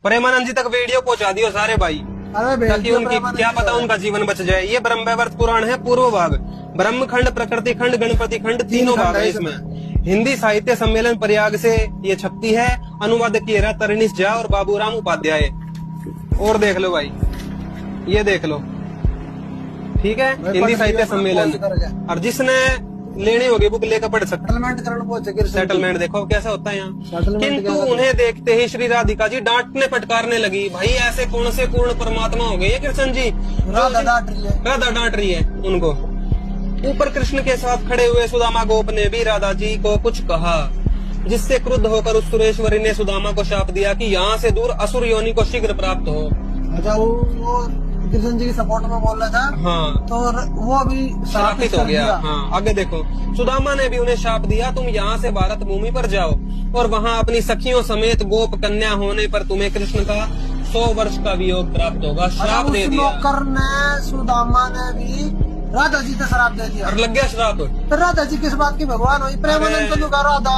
प्रेमानंद जी तक वीडियो पहुंचा दियो सारे भाई, अरे ताकि उनकी क्या पता उनका जीवन बच जाए। ये ब्रह्मवैवर्त पुराण है पूर्व भाग, ब्रह्म खंड, प्रकृति खंड, गणपति खंड, तीनों भाग है इसमें। हिंदी साहित्य सम्मेलन प्रयाग से ये छपती है। अनुवाद किए रहा तरणीश झा और बाबूराम उपाध्याय। और देख लो भाई, ये देख लो, ठीक है, हिंदी साहित्य सम्मेलन। और जिसने लेनी होगी बुक लेकर पढ़ सकते। सेटलमेंट देखो कैसा होता है यहाँ। किंतु उन्हें देखते ही श्री राधिका जी डांटने फटकारने लगी, भाई ऐसे कौन से पूर्ण परमात्मा हो गए ये कृष्ण जी। राधा डांट रही है उनको। ऊपर कृष्ण के साथ खड़े हुए सुदामा गोप ने भी राधा जी को कुछ कहा, जिससे क्रुद्ध होकर उस सुरेश्वरी ने सुदामा को शाप दिया कि यहाँ से दूर असुर योनि को शीघ्र प्राप्त हो। अच्छा, वो कृष्ण जी की सपोर्ट में बोल रहा था। हाँ, तो वो भी श्रापित हो गया। हाँ, आगे देखो, सुदामा ने भी उन्हें शाप दिया, तुम यहाँ से भारत भूमि पर जाओ और वहाँ अपनी सखियों समेत गोप कन्या होने पर तुम्हें कृष्ण का 100 वर्ष का वियोग प्राप्त होगा। श्राप दे दिया। नौकर ने, सुदामा ने भी राधा जी को श्राप दे दिया और लग गया श्राप। तो राधा जी किस बात की भगवान हुई? प्रेमानंद तो राधा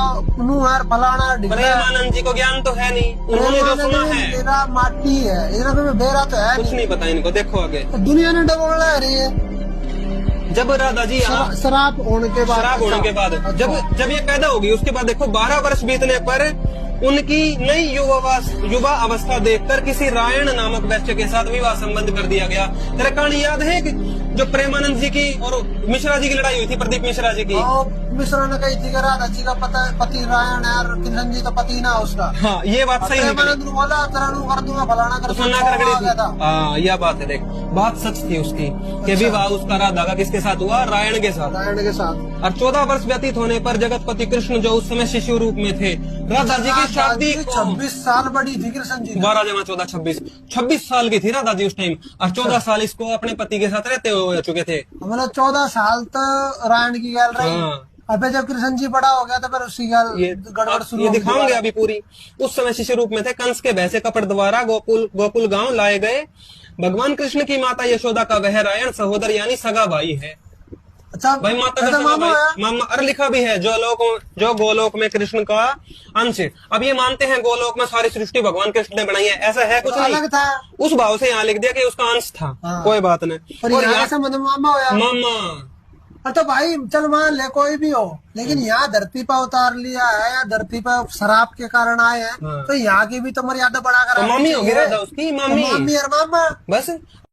है फलाना। प्रेमानंद जी को ज्ञान तो है नहीं, उन्होंने जो सुना है तेरा माटी है, इधर बेरा तो है कुछ नहीं पता इनको। देखो आगे, तो दुनिया ने डबोल रही है। जब राधा जी शराब होने के बाद, जब ये पैदा होगी उसके बाद देखो 12 वर्ष बीतने पर उनकी नई युवा अवस्था देखकर किसी रायण नामक वैश्य के साथ विवाह संबंध कर दिया गया। तेरा कहानी याद है कि जो प्रेमानंद जी की और मिश्रा जी की लड़ाई हुई थी, प्रदीप मिश्रा जी की। मिश्रा ने कही थी कि राधा जी का पति रायण है और कृष्ण जी का पति ना उसका। हाँ, ये बात सही है। प्रेमानंद बोला तरनु कर दूंगा फलाना कर दूंगा। हाँ, यह बात है। देख, बात सच थी उसकी कि विवाह उसका राधा का किसके साथ हुआ? रायण के साथ। और 14 वर्ष व्यतीत होने पर जगतपति कृष्ण जो उस समय शिशु रूप में थे, राधा जी की शादी 26 साल बड़ी थी कृष्ण जी। 12 जमा 14 26 साल की थी राधा जी उस टाइम। और 14 साल इसको अपने पति के साथ रहते हुए चुके थे। मतलब 14 साल तो रायण की गैल रही। अब जब कृष्ण जी बड़ा हो गया तो फिर उसकी गड़बड़ शुरू। ये दिखाऊंगे अभी पूरी। उस समय शिशु रूप में थे। कंस के भय से कपट द्वारा गोकुल गांव लाए गए। भगवान कृष्ण की माता यशोदा का वह रायण सहोदर यानी सगा भाई है। अच्छा भाई, माता का सगा भाई मामा। अरे लिखा भी है, जो गोलोक में कृष्ण का अंश। अब ये मानते हैं गोलोक में सारी सृष्टि भगवान कृष्ण ने बनाई है, ऐसा है कुछ नहीं। अलग था। उस भाव से यहाँ लिख दिया कि उसका अंश था। कोई बात नहीं। और यहाँ से मामा होया। मामा तो भाई चल मान ले कोई भी हो, लेकिन यहाँ धरती पर उतार लिया है या धरती पर शराब के कारण आए हैं, तो यहाँ की भी तो मर्यादा बढ़ा कर। मामी होगी राधा उसकी, मामी और मामा बस।